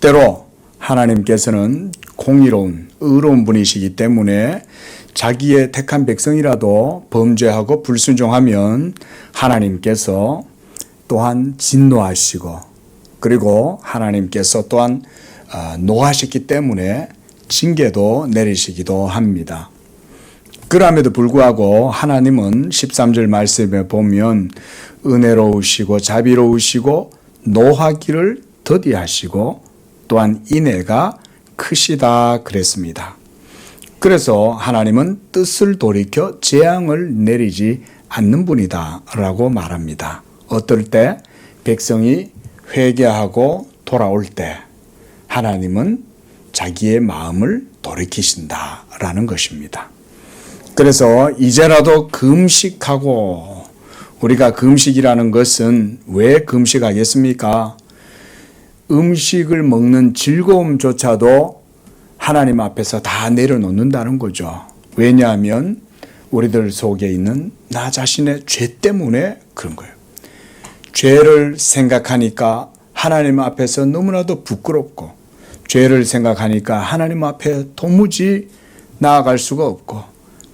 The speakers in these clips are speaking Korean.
때로 하나님께서는 공의로운 의로운 분이시기 때문에 자기의 택한 백성이라도 범죄하고 불순종하면 하나님께서 또한 진노하시고, 그리고 하나님께서 또한 노하셨기 때문에 징계도 내리시기도 합니다. 그럼에도 불구하고 하나님은 13절 말씀에 보면 은혜로우시고 자비로우시고 노하기를 더디하시고 또한 인애가 크시다 그랬습니다. 그래서 하나님은 뜻을 돌이켜 재앙을 내리지 않는 분이다 라고 말합니다. 어떨 때? 백성이 회개하고 돌아올 때 하나님은 자기의 마음을 돌이키신다 라는 것입니다. 그래서 이제라도 금식하고, 우리가 금식이라는 것은 왜 금식하겠습니까? 음식을 먹는 즐거움조차도 하나님 앞에서 다 내려놓는다는 거죠. 왜냐하면 우리들 속에 있는 나 자신의 죄 때문에 그런 거예요. 죄를 생각하니까 하나님 앞에서 너무나도 부끄럽고, 죄를 생각하니까 하나님 앞에 도무지 나아갈 수가 없고,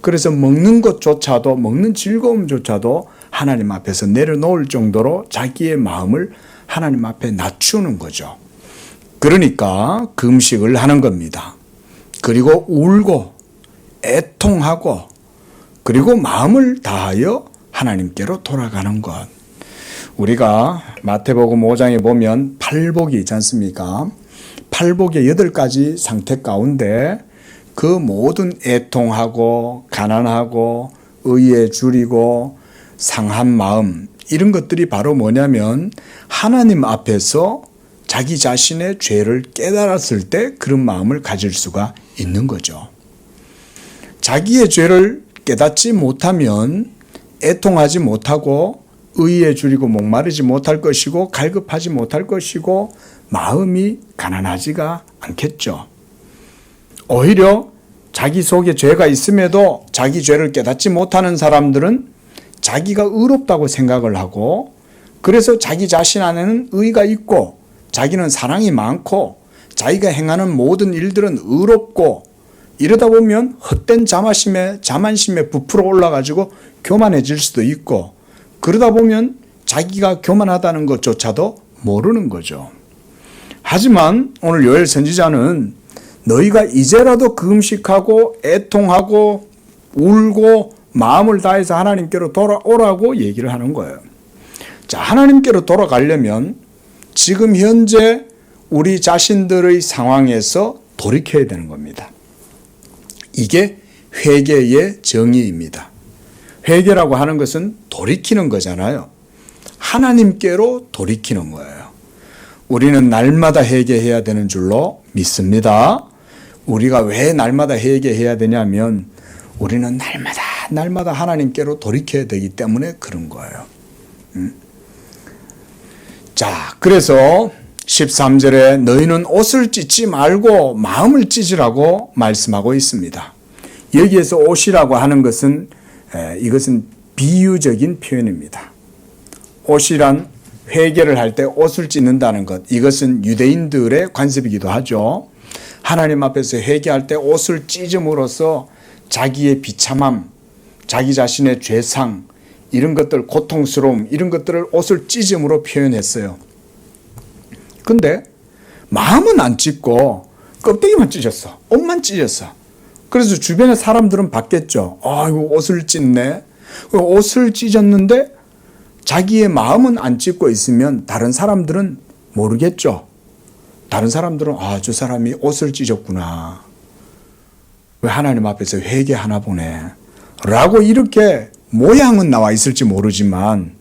그래서 먹는 것조차도, 먹는 즐거움조차도 하나님 앞에서 내려놓을 정도로 자기의 마음을 하나님 앞에 낮추는 거죠. 그러니까 금식을 하는 겁니다. 그리고 울고 애통하고 그리고 마음을 다하여 하나님께로 돌아가는 것. 우리가 마태복음 5장에 보면 팔복이 있지 않습니까? 팔복의 8가지 상태 가운데 그 모든 애통하고 가난하고 의에 줄이고 상한 마음, 이런 것들이 바로 뭐냐면 하나님 앞에서 자기 자신의 죄를 깨달았을 때 그런 마음을 가질 수가 있는 거죠. 자기의 죄를 깨닫지 못하면 애통하지 못하고 의에 줄이고 목마르지 못할 것이고 갈급하지 못할 것이고 마음이 가난하지가 않겠죠. 오히려 자기 속에 죄가 있음에도 자기 죄를 깨닫지 못하는 사람들은 자기가 의롭다고 생각을 하고, 그래서 자기 자신 안에는 의가 있고 자기는 사랑이 많고 자기가 행하는 모든 일들은 의롭고, 이러다 보면 헛된 자만심에 부풀어 올라가지고 교만해질 수도 있고, 그러다 보면 자기가 교만하다는 것조차도 모르는 거죠. 하지만 오늘 요엘 선지자는 너희가 이제라도 금식하고 애통하고 울고 마음을 다해서 하나님께로 돌아오라고 얘기를 하는 거예요. 자, 하나님께로 돌아가려면 지금 현재 우리 자신들의 상황에서 돌이켜야 되는 겁니다. 이게 회개의 정의입니다. 회개라고 하는 것은 돌이키는 거잖아요. 하나님께로 돌이키는 거예요. 우리는 날마다 회개해야 되는 줄로 믿습니다. 우리가 왜 날마다 회개해야 되냐면 우리는 날마다 하나님께로 돌이켜야 되기 때문에 그런 거예요. 자, 그래서 13절에 너희는 옷을 찢지 말고 마음을 찢으라고 말씀하고 있습니다. 여기에서 옷이라고 하는 것은 이것은 비유적인 표현입니다. 옷이란 회개를 할 때 옷을 찢는다는 것, 이것은 유대인들의 관습이기도 하죠. 하나님 앞에서 회개할 때 옷을 찢음으로써 자기의 비참함, 자기 자신의 죄상, 이런 것들, 고통스러움, 이런 것들을 옷을 찢음으로 표현했어요. 근데 마음은 안 찢고 껍데기만 찢었어. 옷만 찢었어. 그래서 주변의 사람들은 봤겠죠. 아이고, 옷을 찢네. 옷을 찢었는데 자기의 마음은 안 찢고 있으면 다른 사람들은 모르겠죠. 다른 사람들은 저 사람이 옷을 찢었구나. 왜 하나님 앞에서 회개하나 보네. 라고 이렇게 모양은 나와 있을지 모르지만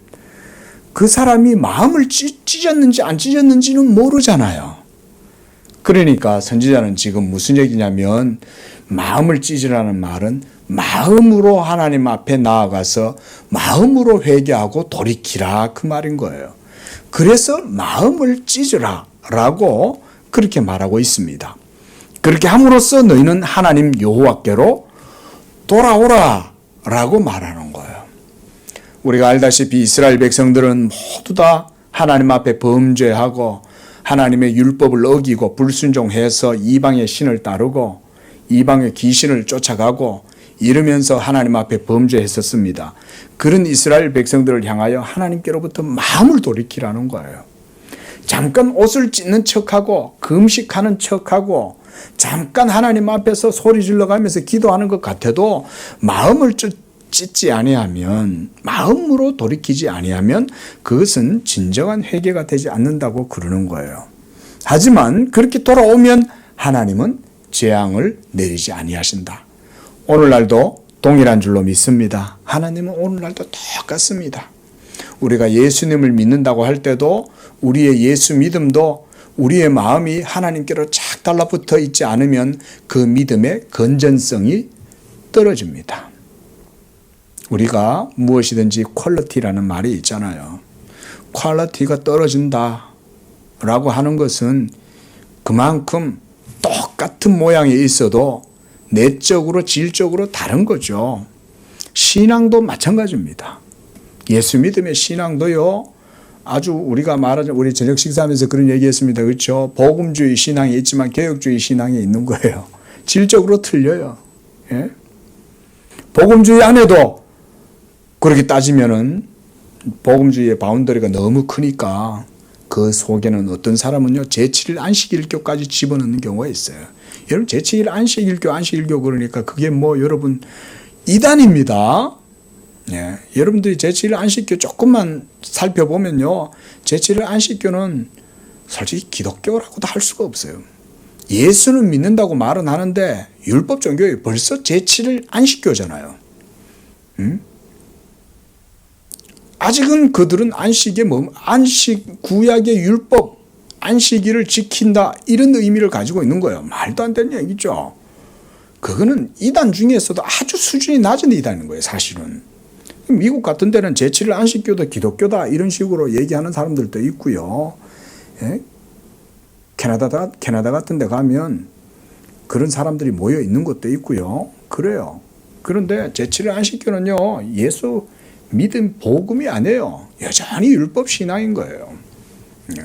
그 사람이 마음을 찢었는지 안 찢었는지는 모르잖아요. 그러니까 선지자는 지금 무슨 얘기냐면 마음을 찢으라는 말은 마음으로 하나님 앞에 나아가서 마음으로 회개하고 돌이키라, 그 말인 거예요. 그래서 마음을 찢으라 라고 그렇게 말하고 있습니다. 그렇게 함으로써 너희는 하나님 여호와께로 돌아오라 라고 말하는 거예요. 우리가 알다시피 이스라엘 백성들은 모두 다 하나님 앞에 범죄하고 하나님의 율법을 어기고 불순종해서 이방의 신을 따르고 이방의 귀신을 쫓아가고 이러면서 하나님 앞에 범죄했었습니다. 그런 이스라엘 백성들을 향하여 하나님께로부터 마음을 돌이키라는 거예요. 잠깐 옷을 찢는 척하고 금식하는 척하고 잠깐 하나님 앞에서 소리 질러가면서 기도하는 것 같아도 마음을 찢지 아니하면, 마음으로 돌이키지 아니하면 그것은 진정한 회개가 되지 않는다고 그러는 거예요. 하지만 그렇게 돌아오면 하나님은 재앙을 내리지 아니하신다. 오늘날도 동일한 줄로 믿습니다. 하나님은 오늘날도 똑같습니다. 우리가 예수님을 믿는다고 할 때도 우리의 예수 믿음도 우리의 마음이 하나님께로 착 달라붙어 있지 않으면 그 믿음의 건전성이 떨어집니다. 우리가 무엇이든지 퀄리티라는 말이 있잖아요. 퀄리티가 떨어진다 라고 하는 것은 그만큼 똑같은 모양에 있어도 내적으로 질적으로 다른 거죠. 신앙도 마찬가지입니다. 예수 믿음의 신앙도요, 아주 우리가 말하자, 우리 저녁 식사하면서 그런 얘기했습니다. 그렇죠? 복음주의 신앙이 있지만 개혁주의 신앙이 있는 거예요. 질적으로 틀려요. 예? 복음주의 안에도 그렇게 따지면은 복음주의의 바운더리가 너무 크니까 그 속에는 어떤 사람은요, 제7일 안식일교까지 집어넣는 경우가 있어요. 여러분, 제7일 안식일교 그러니까 그게 뭐 여러분 이단입니다. 예, 여러분들이 제7일 안식교 조금만 살펴보면요, 제7일 안식교는 솔직히 기독교라고도 할 수가 없어요. 예수는 믿는다고 말은 하는데 율법 종교에 벌써 제7일 안식교잖아요. 아직은 그들은 안식 구약의 율법 안식일을 지킨다 이런 의미를 가지고 있는 거예요. 말도 안 되는 얘기죠. 그거는 이단 중에서도 아주 수준이 낮은 이단인 거예요, 사실은. 미국 같은 데는 제7일 안식교도 기독교다 이런 식으로 얘기하는 사람들도 있고요. 예? 캐나다 같은 데 가면 그런 사람들이 모여 있는 것도 있고요. 그래요. 그런데 제7일 안식교는요, 예수 믿음 복음이 아니에요. 여전히 율법 신앙인 거예요. 예.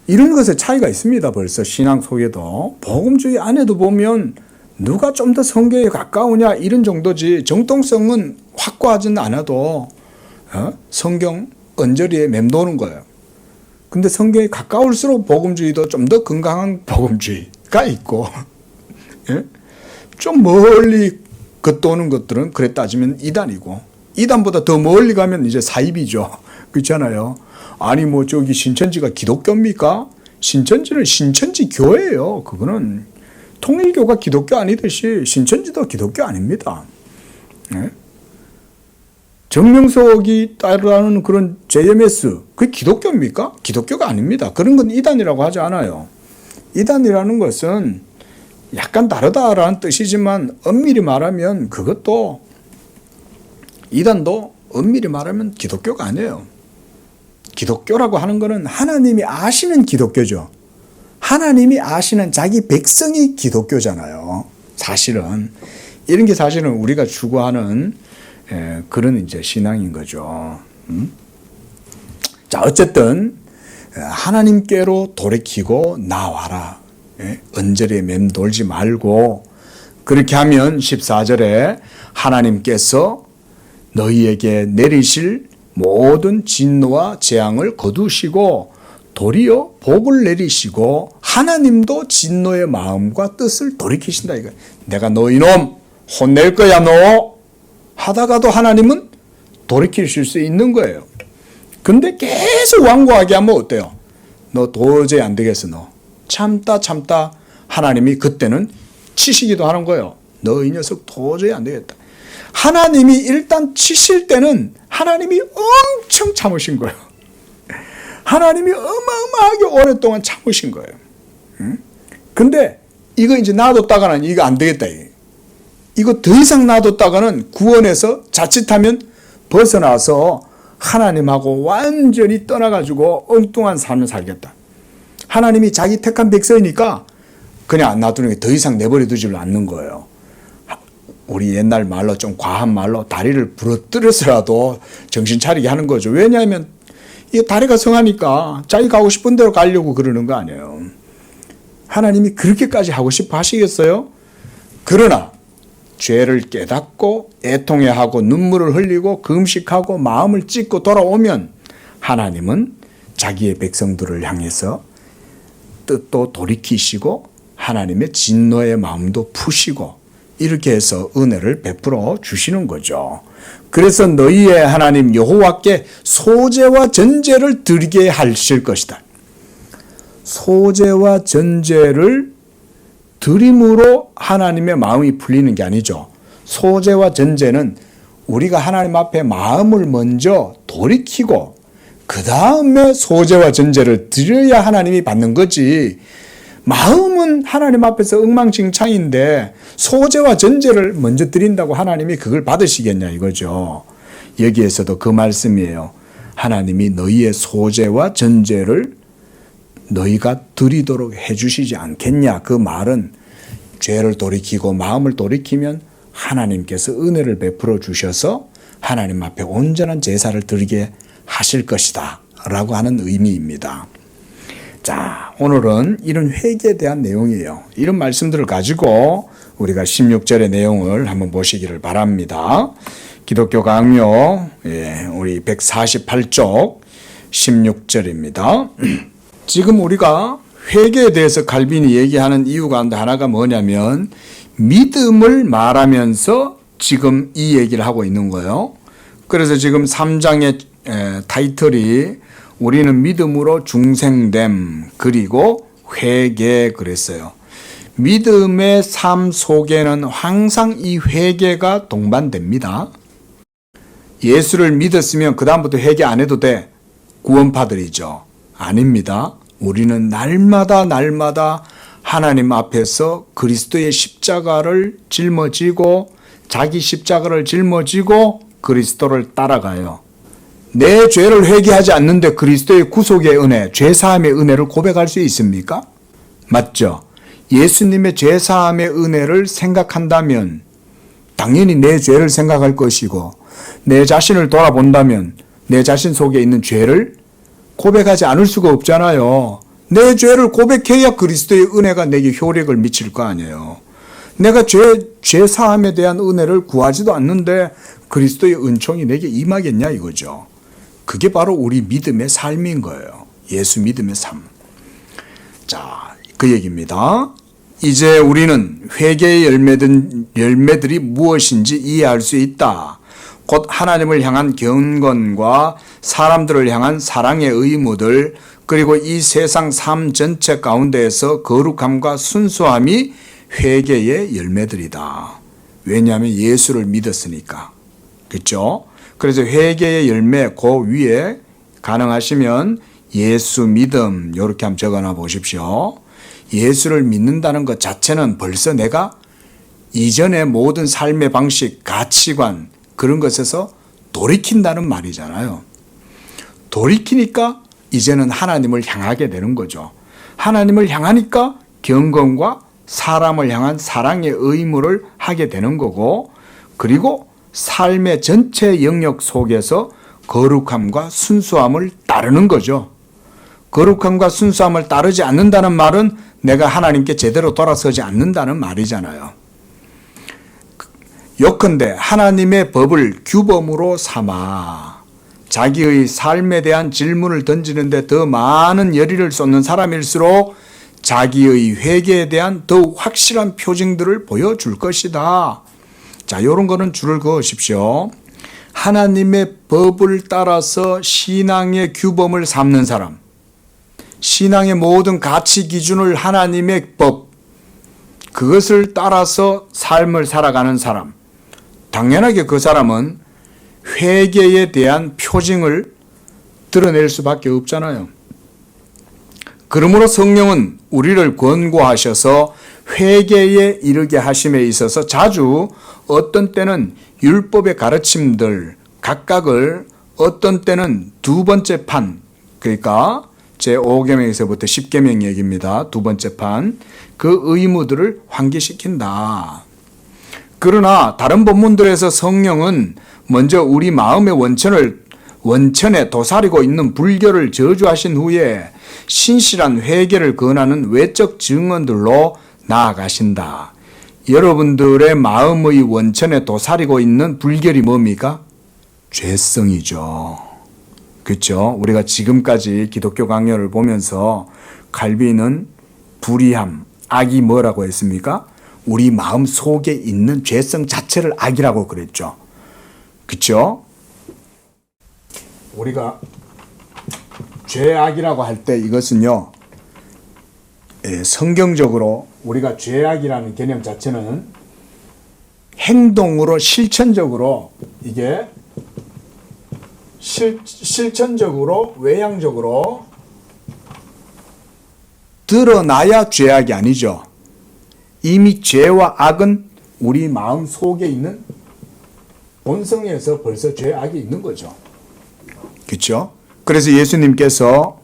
이런 것에 차이가 있습니다. 벌써 신앙 속에도. 복음주의 안에도 보면 누가 좀 더 성경에 가까우냐 이런 정도지 정통성은 확고하지는 않아도 성경 언저리에 맴도는 거예요. 근데 성경에 가까울수록 복음주의도 좀 더 건강한 복음주의가 있고 예? 좀 멀리 겉도는 것들은 그래 따지면 이단이고, 이단보다 더 멀리 가면 이제 사입이죠. 그렇잖아요. 아니 뭐 저기 신천지가 기독교입니까? 신천지는 신천지 교회예요. 그거는 통일교가 기독교 아니듯이 신천지도 기독교 아닙니다. 네? 정명석이 따르는 그런 JMS, 그게 기독교입니까? 기독교가 아닙니다. 그런 건 이단이라고 하지 않아요. 이단이라는 것은 약간 다르다라는 뜻이지만 엄밀히 말하면 그것도, 이단도 엄밀히 말하면 기독교가 아니에요. 기독교라고 하는 것은 하나님이 아시는 기독교죠. 하나님이 아시는 자기 백성이 기독교잖아요. 사실은 이런 게 사실은 우리가 추구하는 그런 이제 신앙인 거죠. 자, 어쨌든 하나님께로 돌이키고 나와라. 언저리에 맴돌지 말고, 그렇게 하면 14절에 하나님께서 너희에게 내리실 모든 진노와 재앙을 거두시고 도리어 복을 내리시고 하나님도 진노의 마음과 뜻을 돌이키신다 이거. 내가 너 이놈 혼낼 거야 너 하다가도 하나님은 돌이키실 수 있는 거예요. 근데 계속 완고하게 하면 어때요? 너 도저히 안 되겠어. 너 참다 하나님이 그때는 치시기도 하는 거예요. 너 이 녀석 도저히 안 되겠다. 하나님이 일단 치실 때는 하나님이 엄청 참으신 거예요. 하나님이 어마어마하게 오랫동안 참으신 거예요. 근데 이거 이제 놔뒀다가는 이거 안 되겠다. 이거 더 이상 놔뒀다가는 구원에서 자칫하면 벗어나서 하나님하고 완전히 떠나가지고 엉뚱한 삶을 살겠다. 하나님이 자기 택한 백성이니까 그냥 안 놔두는 게 더 이상 내버려 두지를 않는 거예요. 우리 옛날 말로 좀 과한 말로 다리를 부러뜨려서라도 정신 차리게 하는 거죠. 왜냐하면 이게 다리가 성하니까 자기 가고 싶은 대로 가려고 그러는 거 아니에요. 하나님이 그렇게까지 하고 싶어 하시겠어요? 그러나 죄를 깨닫고 애통해하고 눈물을 흘리고 금식하고 마음을 찢고 돌아오면 하나님은 자기의 백성들을 향해서 뜻도 돌이키시고 하나님의 진노의 마음도 푸시고 이렇게 해서 은혜를 베풀어 주시는 거죠. 그래서 너희의 하나님 여호와께 소제와 전제를 드리게 하실 것이다. 소제와 전제를 드림으로 하나님의 마음이 풀리는 게 아니죠. 소제와 전제는 우리가 하나님 앞에 마음을 먼저 돌이키고 그 다음에 소제와 전제를 드려야 하나님이 받는 거지. 마음은 하나님 앞에서 엉망진창인데 소제와 전제를 먼저 드린다고 하나님이 그걸 받으시겠냐 이거죠. 여기에서도 그 말씀이에요. 하나님이 너희의 소제와 전제를 너희가 드리도록 해주시지 않겠냐. 그 말은 죄를 돌이키고 마음을 돌이키면 하나님께서 은혜를 베풀어 주셔서 하나님 앞에 온전한 제사를 드리게 하실 것이다 라고 하는 의미입니다. 자, 오늘은 이런 회개에 대한 내용이에요. 이런 말씀들을 가지고 우리가 16절의 내용을 한번 보시기를 바랍니다. 기독교 강요 우리 148쪽 16절입니다. 지금 우리가 회개에 대해서 칼빈이 얘기하는 이유 가운데 하나가 뭐냐면 믿음을 말하면서 지금 이 얘기를 하고 있는 거예요. 그래서 지금 3장의 타이틀이 우리는 믿음으로 중생됨 그리고 회개 그랬어요. 믿음의 삶 속에는 항상 이 회개가 동반됩니다. 예수를 믿었으면 그 다음부터 회개 안 해도 돼. 구원파들이죠. 아닙니다. 우리는 날마다 하나님 앞에서 그리스도의 십자가를 짊어지고 자기 십자가를 짊어지고 그리스도를 따라가요. 내 죄를 회개하지 않는데 그리스도의 구속의 은혜, 죄사함의 은혜를 고백할 수 있습니까? 맞죠? 예수님의 죄사함의 은혜를 생각한다면 당연히 내 죄를 생각할 것이고 내 자신을 돌아본다면 내 자신 속에 있는 죄를 고백하지 않을 수가 없잖아요. 내 죄를 고백해야 그리스도의 은혜가 내게 효력을 미칠 거 아니에요. 내가 죄사함에 대한 은혜를 구하지도 않는데 그리스도의 은총이 내게 임하겠냐 이거죠. 그게 바로 우리 믿음의 삶인 거예요. 예수 믿음의 삶. 자, 그 얘기입니다. 이제 우리는 회개의 열매들이 무엇인지 이해할 수 있다. 곧 하나님을 향한 경건과 사람들을 향한 사랑의 의무들 그리고 이 세상 삶 전체 가운데에서 거룩함과 순수함이 회개의 열매들이다. 왜냐하면 예수를 믿었으니까. 그렇죠? 그래서 회개의 열매 그 위에 가능하시면 예수 믿음 이렇게 한번 적어놔 보십시오. 예수를 믿는다는 것 자체는 벌써 내가 이전의 모든 삶의 방식, 가치관 그런 것에서 돌이킨다는 말이잖아요. 돌이키니까 이제는 하나님을 향하게 되는 거죠. 하나님을 향하니까 경건과 사람을 향한 사랑의 의무를 하게 되는 거고 그리고 삶의 전체 영역 속에서 거룩함과 순수함을 따르는 거죠. 거룩함과 순수함을 따르지 않는다는 말은 내가 하나님께 제대로 돌아서지 않는다는 말이잖아요. 요컨대 하나님의 법을 규범으로 삼아 자기의 삶에 대한 질문을 던지는데 더 많은 열의를 쏟는 사람일수록 자기의 회개에 대한 더욱 확실한 표징들을 보여줄 것이다. 자, 요런 거는 줄을 그으십시오. 하나님의 법을 따라서 신앙의 규범을 삼는 사람, 신앙의 모든 가치 기준을 하나님의 법, 그것을 따라서 삶을 살아가는 사람, 당연하게 그 사람은 회개에 대한 표징을 드러낼 수밖에 없잖아요. 그러므로 성령은 우리를 권고하셔서 회개에 이르게 하심에 있어서 자주 어떤 때는 율법의 가르침들 각각을 어떤 때는 두 번째 판, 그러니까 제5계명에서부터 10계명 얘기입니다. 두 번째 판, 그 의무들을 환기시킨다. 그러나 다른 본문들에서 성령은 먼저 우리 마음의 원천에 도사리고 있는 불교를 저주하신 후에 신실한 회개를 권하는 외적 증언들로 나아가신다. 여러분들의 마음의 원천에 도사리고 있는 불결이 뭡니까? 죄성이죠. 그렇죠? 우리가 지금까지 기독교 강요를 보면서 칼빈은 불의함, 악이 뭐라고 했습니까? 우리 마음 속에 있는 죄성 자체를 악이라고 그랬죠. 그렇죠? 우리가 죄악이라고 할 때 이것은요, 성경적으로 우리가 죄악이라는 개념 자체는 행동으로 실천적으로 이게 실천적으로 외향적으로 드러나야 죄악이 아니죠. 이미 죄와 악은 우리 마음 속에 있는 본성에서 벌써 죄악이 있는 거죠. 그렇죠? 그래서 예수님께서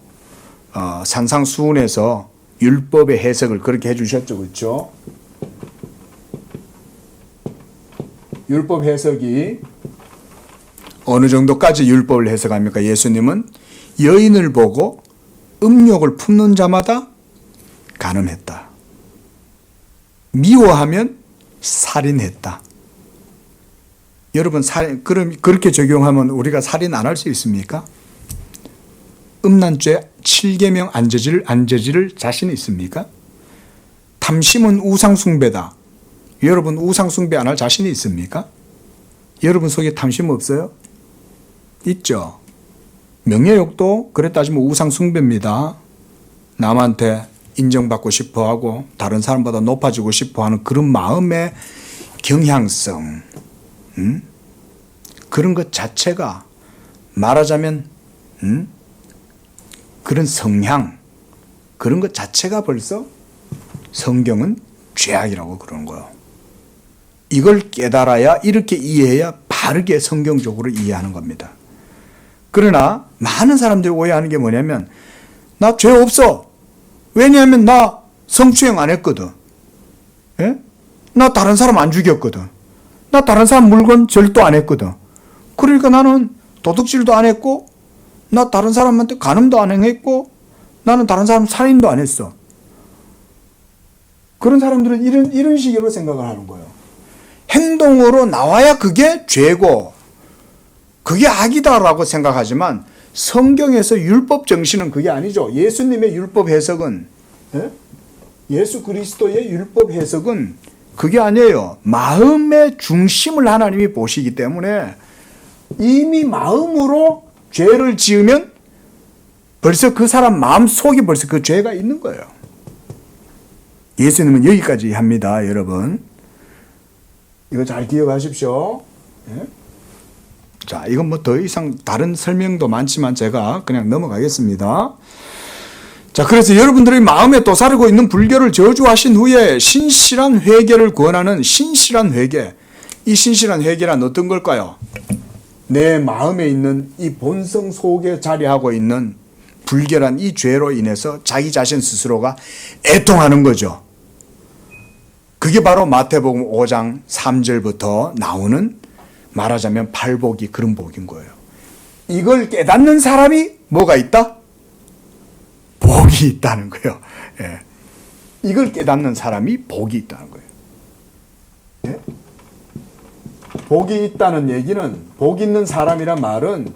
산상수훈에서 율법의 해석을 그렇게 해주셨죠. 그렇죠? 율법 해석이 어느 정도까지 율법을 해석합니까? 예수님은 여인을 보고 음욕을 품는 자마다 간음했다. 미워하면 살인했다. 여러분, 그럼 그렇게 적용하면 우리가 살인 안 할 수 있습니까? 음란죄 7계명 안 저지를 자신 있습니까? 탐심은 우상숭배다. 여러분, 우상숭배 안 할 자신이 있습니까? 여러분 속에 탐심 없어요? 있죠. 명예욕도 그래 따지면 우상숭배입니다. 남한테 인정받고 싶어하고 다른 사람보다 높아지고 싶어하는 그런 마음의 경향성, 그런 것 자체가 말하자면 그런 성향, 그런 것 자체가 벌써 성경은 죄악이라고 그러는 거예요. 이걸 깨달아야, 이렇게 이해해야 바르게 성경적으로 이해하는 겁니다. 그러나 많은 사람들이 오해하는 게 뭐냐면, 나 죄 없어. 왜냐하면 나 성추행 안 했거든. 예? 나 다른 사람 안 죽였거든. 나 다른 사람 물건 절도 안 했거든. 그러니까 나는 도둑질도 안 했고, 나 다른 사람한테 간음도 안 행했고, 나는 다른 사람 살인도 안 했어. 그런 사람들은 이런 식으로 생각을 하는 거예요. 행동으로 나와야 그게 죄고 그게 악이다라고 생각하지만 성경에서 율법 정신은 그게 아니죠. 예수님의 율법 해석은, 예수 그리스도의 율법 해석은 그게 아니에요. 마음의 중심을 하나님이 보시기 때문에 이미 마음으로 죄를 지으면 벌써 그 사람 마음 속에 벌써 그 죄가 있는 거예요. 예수님은 여기까지 합니다, 여러분. 이거 잘 기억하십시오. 예? 자, 이건 뭐 더 이상 다른 설명도 많지만 제가 그냥 넘어가겠습니다. 자, 그래서 여러분들의 마음에 도사리고 있는 불교를 저주하신 후에 신실한 회개를 권하는 신실한 회개. 이 신실한 회개란 어떤 걸까요? 내 마음에 있는 이 본성 속에 자리하고 있는 불결한 이 죄로 인해서 자기 자신 스스로가 애통하는 거죠. 그게 바로 마태복음 5장 3절부터 나오는 말하자면 팔복이 그런 복인 거예요. 이걸 깨닫는 사람이 뭐가 있다? 복이 있다는 거예요. 예. 이걸 깨닫는 사람이 복이 있다는 거예요. 예? 복이 있다는 얘기는, 복 있는 사람이란 말은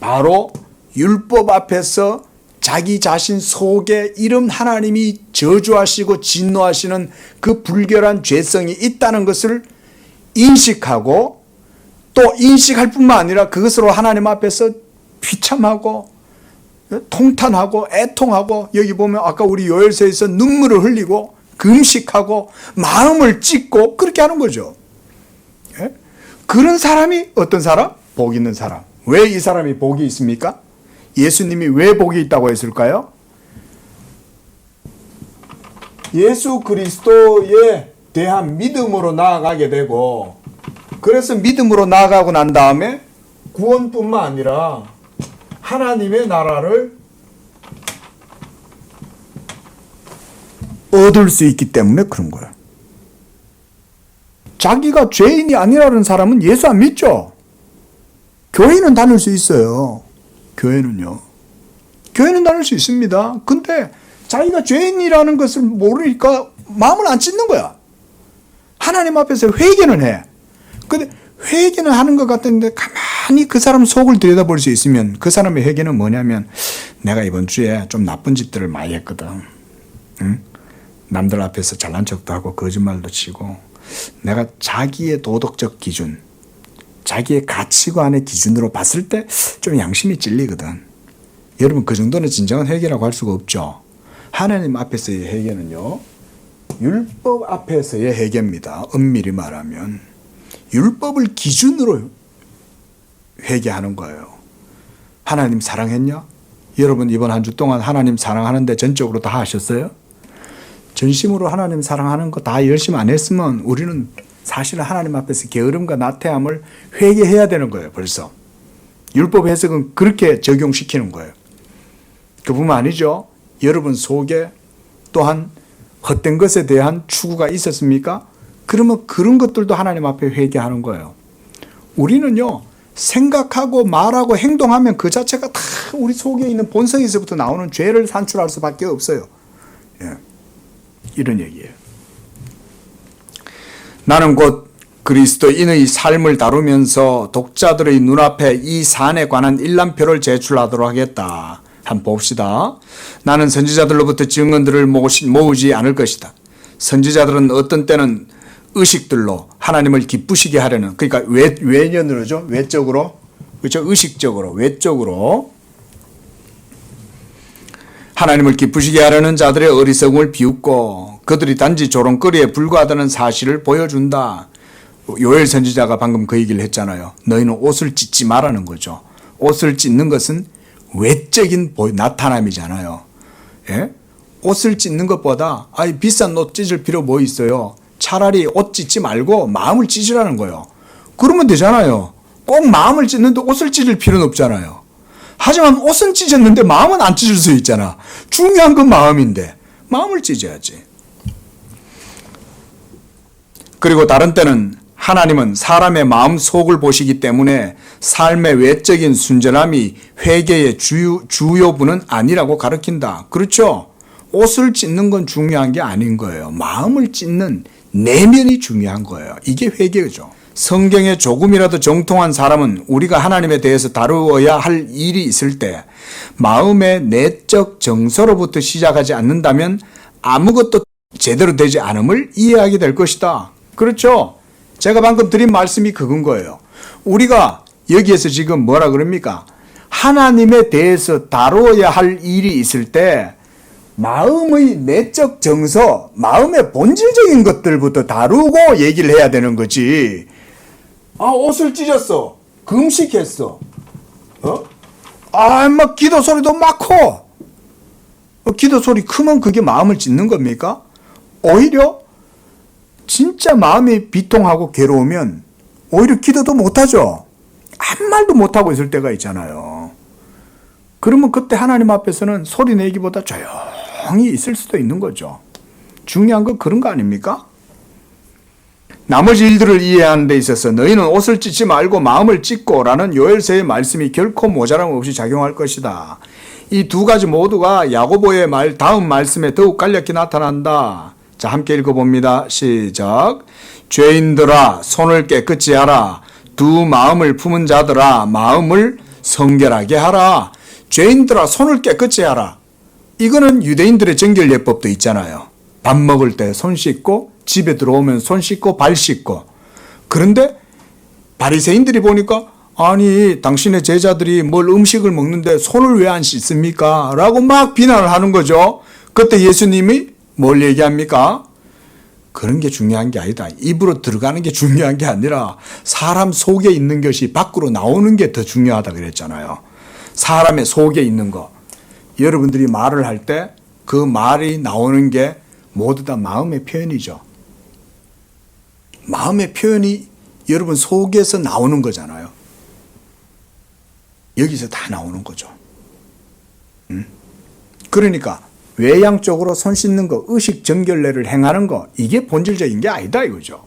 바로 율법 앞에서 자기 자신 속에 이름 하나님이 저주하시고 진노하시는 그 불결한 죄성이 있다는 것을 인식하고, 또 인식할 뿐만 아니라 그것으로 하나님 앞에서 비참하고 통탄하고 애통하고, 여기 보면 아까 우리 요엘서에서 눈물을 흘리고 금식하고 마음을 찢고 그렇게 하는 거죠. 예? 그런 사람이 어떤 사람? 복 있는 사람. 왜 이 사람이 복이 있습니까? 예수님이 왜 복이 있다고 했을까요? 예수 그리스도에 대한 믿음으로 나아가게 되고, 그래서 믿음으로 나아가고 난 다음에 구원뿐만 아니라 하나님의 나라를 얻을 수 있기 때문에 그런 거예요. 자기가 죄인이 아니라는 사람은 예수 안 믿죠? 교회는 다닐 수 있어요. 교회는 다닐 수 있습니다. 근데 자기가 죄인이라는 것을 모르니까 마음을 안 찢는 거야. 하나님 앞에서 회개는 해. 근데 회개는 하는 것 같은데 가만히 그 사람 속을 들여다볼 수 있으면 그 사람의 회개는 뭐냐면, 내가 이번 주에 좀 나쁜 짓들을 많이 했거든. 응? 남들 앞에서 잘난 척도 하고 거짓말도 치고, 내가 자기의 도덕적 기준, 자기의 가치관의 기준으로 봤을 때 좀 양심이 찔리거든. 여러분, 그 정도는 진정한 회개라고 할 수가 없죠. 하나님 앞에서의 회개는요, 율법 앞에서의 회개입니다. 엄밀히 말하면 율법을 기준으로 회개하는 거예요. 하나님 사랑했냐? 여러분, 이번 한 주 동안 하나님 사랑하는데 전적으로 다 하셨어요? 전심으로 하나님 사랑하는 거 다 열심히 안 했으면 우리는 사실은 하나님 앞에서 게으름과 나태함을 회개해야 되는 거예요. 벌써 율법 해석은 그렇게 적용시키는 거예요. 그뿐만 아니죠. 여러분 속에 또한 헛된 것에 대한 추구가 있었습니까? 그러면 그런 것들도 하나님 앞에 회개하는 거예요. 우리는요, 생각하고 말하고 행동하면 그 자체가 다 우리 속에 있는 본성에서부터 나오는 죄를 산출할 수밖에 없어요. 예. 이런 얘기예요. 나는 곧 그리스도인의 삶을 다루면서 독자들의 눈앞에 이 산에 관한 일람표를 제출하도록 하겠다. 한번 봅시다. 나는 선지자들로부터 증언들을 모으지 않을 것이다. 선지자들은 어떤 때는 의식들로 하나님을 기쁘시게 하려는, 그러니까 외면으로죠. 외적으로, 그렇죠. 의식적으로, 외적으로 하나님을 기쁘시게 하려는 자들의 어리석음을 비웃고 그들이 단지 조롱거리에 불과하다는 사실을 보여준다. 요엘 선지자가 방금 그 얘기를 했잖아요. 너희는 옷을 찢지 말라는 거죠. 옷을 찢는 것은 외적인 나타남이잖아요. 예? 옷을 찢는 것보다 비싼 옷 찢을 필요 뭐 있어요. 차라리 옷 찢지 말고 마음을 찢으라는 거예요. 그러면 되잖아요. 꼭 마음을 찢는데 옷을 찢을 필요는 없잖아요. 하지만 옷은 찢었는데 마음은 안 찢을 수 있잖아. 중요한 건 마음인데 마음을 찢어야지. 그리고 다른 때는 하나님은 사람의 마음 속을 보시기 때문에 삶의 외적인 순전함이 회개의 주요부는 아니라고 가르친다. 그렇죠? 옷을 찢는 건 중요한 게 아닌 거예요. 마음을 찢는 내면이 중요한 거예요. 이게 회개죠. 성경에 조금이라도 정통한 사람은 우리가 하나님에 대해서 다루어야 할 일이 있을 때 마음의 내적 정서로부터 시작하지 않는다면 아무것도 제대로 되지 않음을 이해하게 될 것이다. 그렇죠? 제가 방금 드린 말씀이 그건 거예요. 우리가 여기에서 지금 뭐라 그럽니까? 하나님에 대해서 다루어야 할 일이 있을 때 마음의 내적 정서, 마음의 본질적인 것들부터 다루고 얘기를 해야 되는 거지. 옷을 찢었어. 금식했어. 막 기도 소리도 막 커. 기도 소리 크면 그게 마음을 찢는 겁니까? 오히려 진짜 마음이 비통하고 괴로우면 오히려 기도도 못하죠. 아무 말도 못하고 있을 때가 있잖아요. 그러면 그때 하나님 앞에서는 소리 내기보다 조용히 있을 수도 있는 거죠. 중요한 건 그런 거 아닙니까? 나머지 일들을 이해하는 데 있어서 너희는 옷을 찢지 말고 마음을 찢고 라는 요엘서의 말씀이 결코 모자람 없이 작용할 것이다. 이 두 가지 모두가 야고보의 다음 말씀에 더욱 간략히 나타난다. 자, 함께 읽어봅니다. 시작. 죄인들아 손을 깨끗이 하라. 두 마음을 품은 자들아 마음을 성결하게 하라. 죄인들아 손을 깨끗이 하라. 이거는 유대인들의 정결 예법도 있잖아요. 밥 먹을 때 손 씻고 집에 들어오면 손 씻고 발 씻고. 그런데 바리새인들이 보니까 아니 당신의 제자들이 뭘 음식을 먹는데 손을 왜 안 씻습니까? 라고 막 비난을 하는 거죠. 그때 예수님이 뭘 얘기합니까? 그런 게 중요한 게 아니다. 입으로 들어가는 게 중요한 게 아니라 사람 속에 있는 것이 밖으로 나오는 게 더 중요하다 그랬잖아요. 사람의 속에 있는 거. 여러분들이 말을 할 때 그 말이 나오는 게 모두 다 마음의 표현이죠. 마음의 표현이 여러분 속에서 나오는 거잖아요. 여기서 다 나오는 거죠. 그러니까 외향적으로 손 씻는 거, 의식 정결례를 행하는 거, 이게 본질적인 게 아니다 이거죠.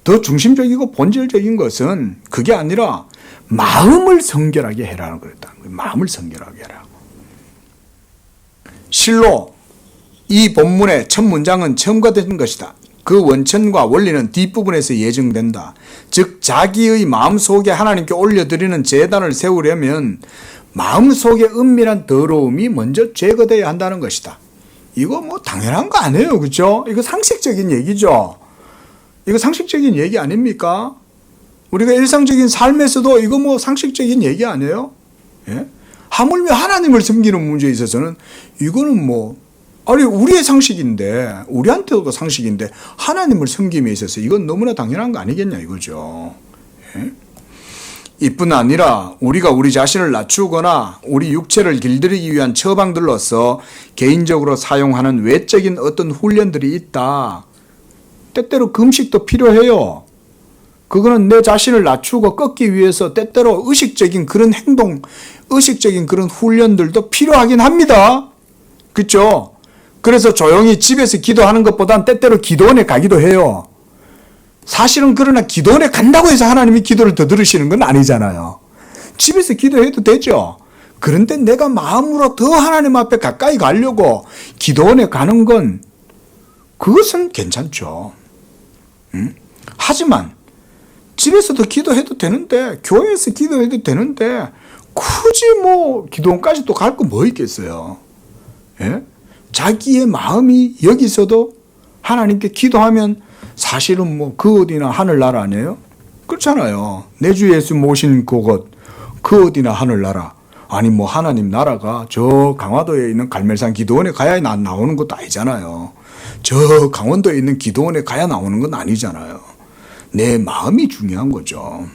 더 중심적이고 본질적인 것은 그게 아니라 마음을 성결하게 해라는 거였다. 마음을 성결하게 해라. 실로 이 본문의 첫 문장은 첨가된 것이다. 그 원천과 원리는 뒷부분에서 예정된다. 즉 자기의 마음속에 하나님께 올려드리는 제단을 세우려면 마음속에 은밀한 더러움이 먼저 제거되어야 한다는 것이다. 이거 뭐 당연한 거 아니에요. 그렇죠? 이거 상식적인 얘기죠. 이거 상식적인 얘기 아닙니까? 우리가 일상적인 삶에서도 이거 뭐 상식적인 얘기 아니에요? 예? 하물며 하나님을 섬기는 문제에 있어서는 이거는 뭐 아니 우리의 상식인데 우리한테도 상식인데 하나님을 섬김에 있어서 이건 너무나 당연한 거 아니겠냐 이거죠. 예? 이뿐 아니라 우리가 우리 자신을 낮추거나 우리 육체를 길들이기 위한 처방들로서 개인적으로 사용하는 외적인 어떤 훈련들이 있다. 때때로 금식도 필요해요. 그거는 내 자신을 낮추고 꺾기 위해서 때때로 의식적인 그런 행동, 의식적인 그런 훈련들도 필요하긴 합니다. 그렇죠? 그래서 조용히 집에서 기도하는 것보단 때때로 기도원에 가기도 해요. 사실은 그러나 기도원에 간다고 해서 하나님이 기도를 더 들으시는 건 아니잖아요. 집에서 기도해도 되죠. 그런데 내가 마음으로 더 하나님 앞에 가까이 가려고 기도원에 가는 건 그것은 괜찮죠. 하지만 집에서도 기도해도 되는데 교회에서 기도해도 되는데 굳이 뭐 기도원까지 또 갈 거 뭐 있겠어요. 예? 자기의 마음이 여기서도 하나님께 기도하면 사실은 뭐 그 어디나 하늘나라 아니에요? 그렇잖아요. 내 주 예수 모신 그곳 그 어디나 하늘나라. 아니 뭐 하나님 나라가 저 강화도에 있는 갈멜산 기도원에 가야 나오는 것도 아니잖아요. 저 강원도에 있는 기도원에 가야 나오는 건 아니잖아요. 내 마음이 중요한 거죠.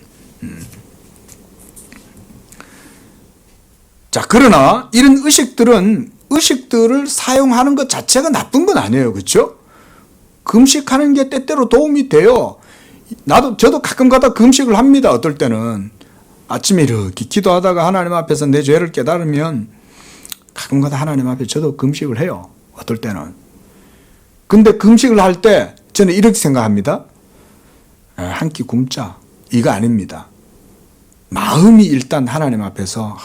자, 그러나 이런 의식들을 사용하는 것 자체가 나쁜 건 아니에요. 그렇죠? 금식하는 게 때때로 도움이 돼요. 저도 가끔 가다 금식을 합니다. 어떨 때는 아침에 이렇게 기도하다가 하나님 앞에서 내 죄를 깨달으면 가끔 가다 하나님 앞에 저도 금식을 해요. 어떨 때는. 근데 금식을 할 때 저는 이렇게 생각합니다. 한 끼 굶자. 이거 아닙니다. 마음이 일단 하나님 앞에서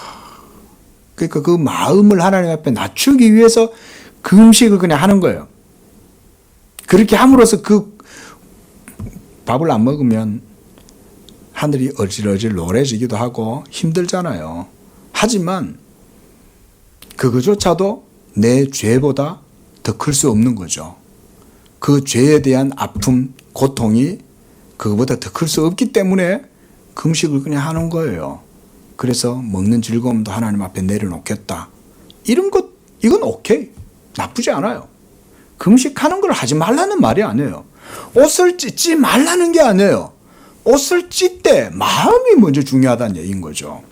그러니까 그 마음을 하나님 앞에 낮추기 위해서 금식을 그냥 하는 거예요. 그렇게 함으로써 그 밥을 안 먹으면 하늘이 어질어질 노래지기도 하고 힘들잖아요. 하지만 그거조차도 내 죄보다 더 클 수 없는 거죠. 그 죄에 대한 아픔, 고통이 그거보다 더 클 수 없기 때문에 금식을 그냥 하는 거예요. 그래서 먹는 즐거움도 하나님 앞에 내려놓겠다. 이런 것, 이건 오케이. 나쁘지 않아요. 금식하는 걸 하지 말라는 말이 아니에요. 옷을 찢지 말라는 게 아니에요. 옷을 찢되 마음이 먼저 중요하다는 얘기인 거죠.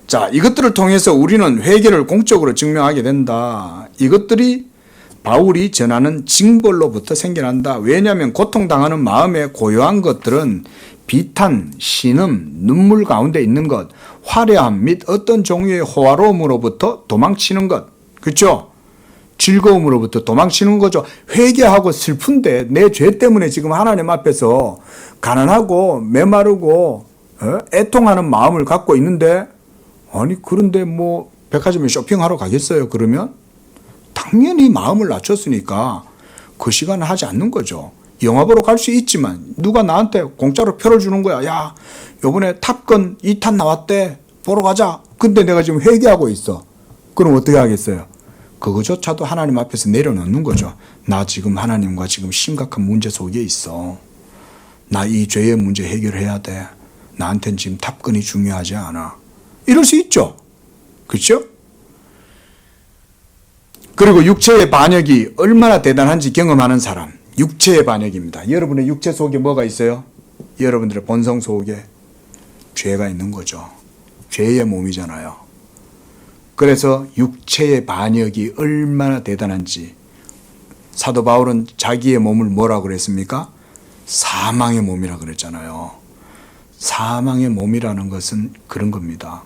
자, 이것들을 통해서 우리는 회개를 공적으로 증명하게 된다. 이것들이 바울이 전하는 징벌로부터 생겨난다. 왜냐하면 고통당하는 마음의 고요한 것들은 비탄, 신음, 눈물 가운데 있는 것, 화려함 및 어떤 종류의 호화로움으로부터 도망치는 것. 그렇죠? 즐거움으로부터 도망치는 거죠. 회개하고 슬픈데 내 죄 때문에 지금 하나님 앞에서 가난하고 메마르고 애통하는 마음을 갖고 있는데 아니 그런데 뭐 백화점에 쇼핑하러 가겠어요? 그러면 당연히 마음을 낮췄으니까 그 시간을 하지 않는 거죠. 영화 보러 갈 수 있지만 누가 나한테 공짜로 표를 주는 거야. 야, 요번에 탑건 2탄 나왔대. 보러 가자. 근데 내가 지금 회개하고 있어. 그럼 어떻게 하겠어요? 그거조차도 하나님 앞에서 내려놓는 거죠. 나 지금 하나님과 지금 심각한 문제 속에 있어. 나 이 죄의 문제 해결해야 돼. 나한테는 지금 탑건이 중요하지 않아. 이럴 수 있죠. 그렇죠? 그리고 육체의 반역이 얼마나 대단한지 경험하는 사람. 육체의 반역입니다. 여러분의 육체 속에 뭐가 있어요? 여러분들의 본성 속에 죄가 있는 거죠. 죄의 몸이잖아요. 그래서 육체의 반역이 얼마나 대단한지 사도 바울은 자기의 몸을 뭐라고 그랬습니까? 사망의 몸이라고 그랬잖아요. 사망의 몸이라는 것은 그런 겁니다.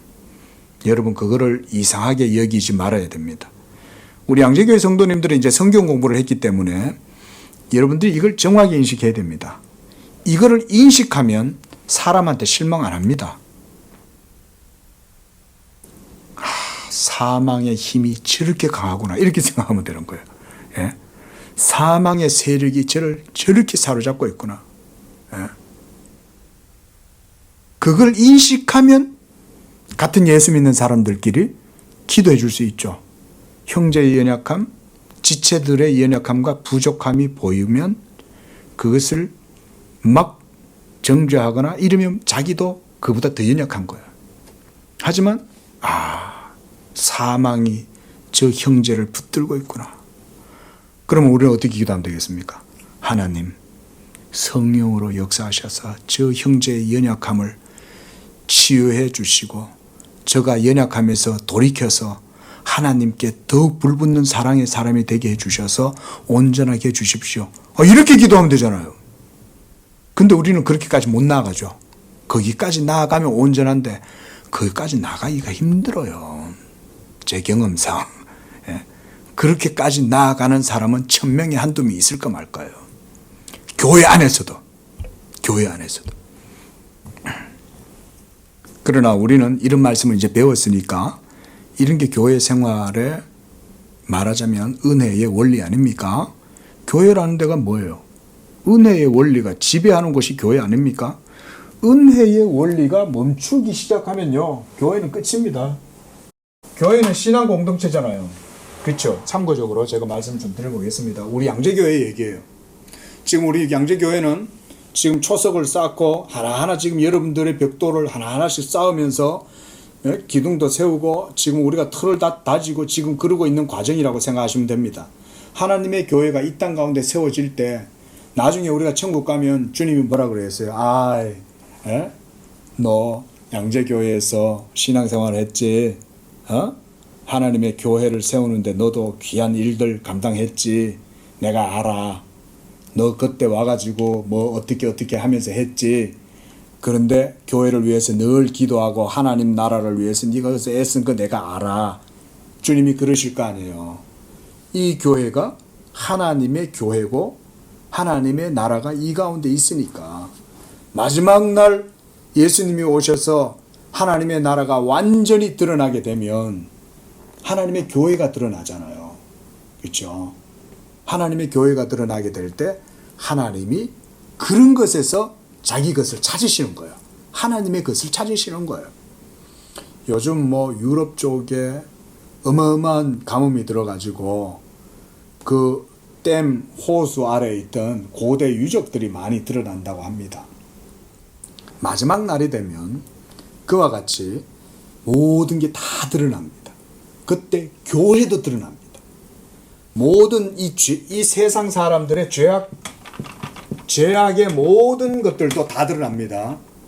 여러분 그거를 이상하게 여기지 말아야 됩니다. 우리 양재교회 성도님들은 이제 성경 공부를 했기 때문에 여러분들이 이걸 정확히 인식해야 됩니다. 이거를 인식하면 사람한테 실망 안 합니다. 사망의 힘이 저렇게 강하구나 이렇게 생각하면 되는 거예요. 예? 사망의 세력이 저를 저렇게 사로잡고 있구나. 예? 그걸 인식하면 같은 예수 믿는 사람들끼리 기도해 줄 수 있죠. 형제의 연약함, 지체들의 연약함과 부족함이 보이면 그것을 막 정죄하거나 이러면 자기도 그보다 더 연약한 거예요. 하지만 사망이 저 형제를 붙들고 있구나. 그러면 우리는 어떻게 기도하면 되겠습니까? 하나님, 성령으로 역사하셔서 저 형제의 연약함을 치유해 주시고 저가 연약함에서 돌이켜서 하나님께 더욱 불붙는 사랑의 사람이 되게 해주셔서 온전하게 해주십시오. 이렇게 기도하면 되잖아요. 근데 우리는 그렇게까지 못 나아가죠. 거기까지 나아가면 온전한데 거기까지 나가기가 힘들어요. 제 경험상. 그렇게까지 나아가는 사람은 1000명에 한두 명 있을까 말까요. 교회 안에서도. 그러나 우리는 이런 말씀을 이제 배웠으니까 이런 게 교회 생활에 말하자면 은혜의 원리 아닙니까? 교회라는 데가 뭐예요? 은혜의 원리가 지배하는 것이 교회 아닙니까? 은혜의 원리가 멈추기 시작하면요, 교회는 끝입니다. 교회는 신앙 공동체잖아요. 그렇죠? 참고적으로 제가 말씀 좀 드려보겠습니다. 우리 양재교회 얘기예요. 지금 우리 양재교회는 지금 초석을 쌓고 하나하나 지금 여러분들의 벽돌을 하나하나씩 쌓으면서 기둥도 세우고 지금 우리가 틀을 다 다지고 지금 그러고 있는 과정이라고 생각하시면 됩니다. 하나님의 교회가 이 땅 가운데 세워질 때 나중에 우리가 천국 가면 주님이 뭐라 그랬어요? 너 양재교회에서 신앙생활을 했지? 하나님의 교회를 세우는데 너도 귀한 일들 감당했지? 내가 알아. 너 그때 와가지고 뭐 어떻게 하면서 했지? 그런데 교회를 위해서 늘 기도하고 하나님 나라를 위해서 네가 그래서 애쓴 거 내가 알아. 주님이 그러실 거 아니에요. 이 교회가 하나님의 교회고 하나님의 나라가 이 가운데 있으니까 마지막 날 예수님이 오셔서 하나님의 나라가 완전히 드러나게 되면 하나님의 교회가 드러나잖아요. 그렇죠? 하나님의 교회가 드러나게 될 때 하나님이 그런 것에서 자기 것을 찾으시는 거예요. 하나님의 것을 찾으시는 거예요. 요즘 뭐 유럽 쪽에 어마어마한 가뭄이 들어가지고 그 댐 호수 아래에 있던 고대 유적들이 많이 드러난다고 합니다. 마지막 날이 되면 그와 같이 모든 게 다 드러납니다. 그때 교회도 드러납니다. 모든 이 세상 사람들의 죄악의 모든 것들도 다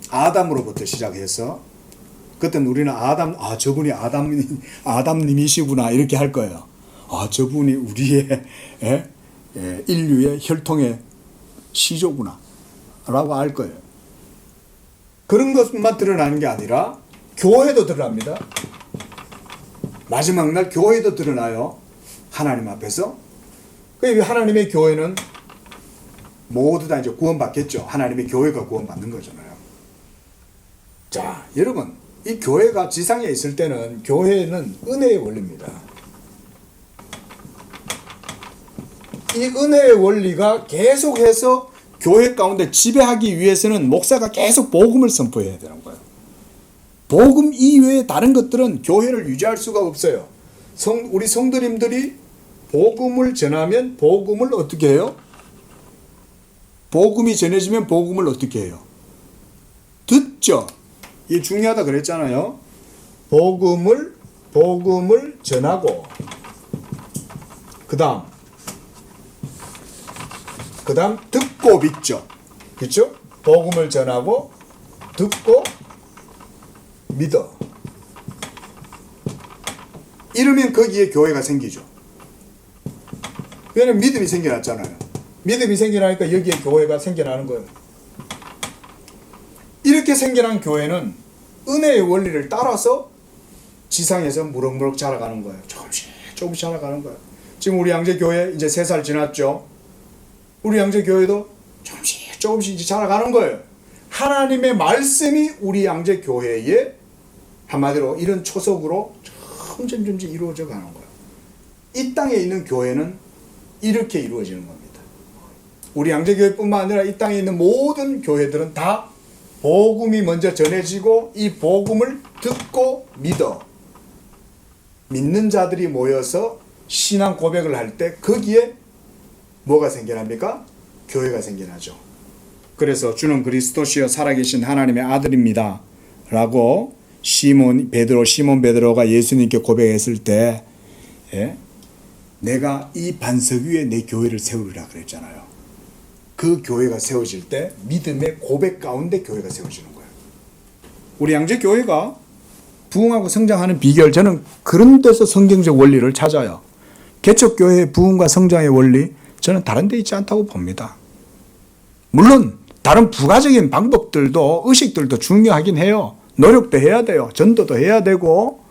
아담으로부터 시작해서 그때는 우리는 저분이 아담님이시구나 이렇게 할 거예요. 저분이 우리의 인류의 혈통의 시조구나 라고 할 거예요. 그런 것만 드러나는 게 아니라 교회도 드러납니다. 마지막 날 교회도 드러나요. 하나님 앞에서. 하나님의 교회는 모두 다 이제 구원받겠죠. 하나님의 교회가 구원받는 거잖아요. 자, 여러분, 이 교회가 지상에 있을 때는 교회는 은혜의 원리입니다. 이 은혜의 원리가 계속해서 교회 가운데 지배하기 위해서는 목사가 계속 복음을 선포해야 되는 거예요. 복음 이외에 다른 것들은 교회를 유지할 수가 없어요. 우리 성도님들이 복음을 전하면 복음을 어떻게 해요? 복음이 전해지면 복음을 어떻게 해요? 듣죠. 이게 중요하다 그랬잖아요. 복음을 전하고 그 다음 듣고 믿죠. 그렇죠? 복음을 전하고 듣고 믿어. 이러면 거기에 교회가 생기죠. 왜냐면 믿음이 생겨났잖아요. 믿음이 생겨나니까 여기에 교회가 생겨나는 거예요. 이렇게 생겨난 교회는 은혜의 원리를 따라서 지상에서 무럭무럭 자라가는 거예요. 조금씩 자라가는 거예요. 지금 우리 양재교회 이제 3살 지났죠. 우리 양재교회도 조금씩 이제 자라가는 거예요. 하나님의 말씀이 우리 양재 교회에 한마디로 이런 초석으로 점점 이루어져 가는 거예요. 이 땅에 있는 교회는 이렇게 이루어지는 겁니다. 우리 양재교회뿐만 아니라 이 땅에 있는 모든 교회들은 다 복음이 먼저 전해지고 이 복음을 듣고 믿는 자들이 모여서 신앙 고백을 할 때 거기에 뭐가 생겨납니까? 교회가 생겨나죠. 그래서 주는 그리스도시요 살아계신 하나님의 아들입니다 라고 시몬 베드로가 예수님께 고백했을 때 내가 이 반석 위에 내 교회를 세우리라 그랬잖아요. 그 교회가 세워질 때 믿음의 고백 가운데 교회가 세워지는 거예요. 우리 양재 교회가 부흥하고 성장하는 비결, 저는 그런 데서 성경적 원리를 찾아요. 개척교회의 부흥과 성장의 원리, 저는 다른 데 있지 않다고 봅니다. 물론 다른 부가적인 방법들도 의식들도 중요하긴 해요. 노력도 해야 돼요. 전도도 해야 되고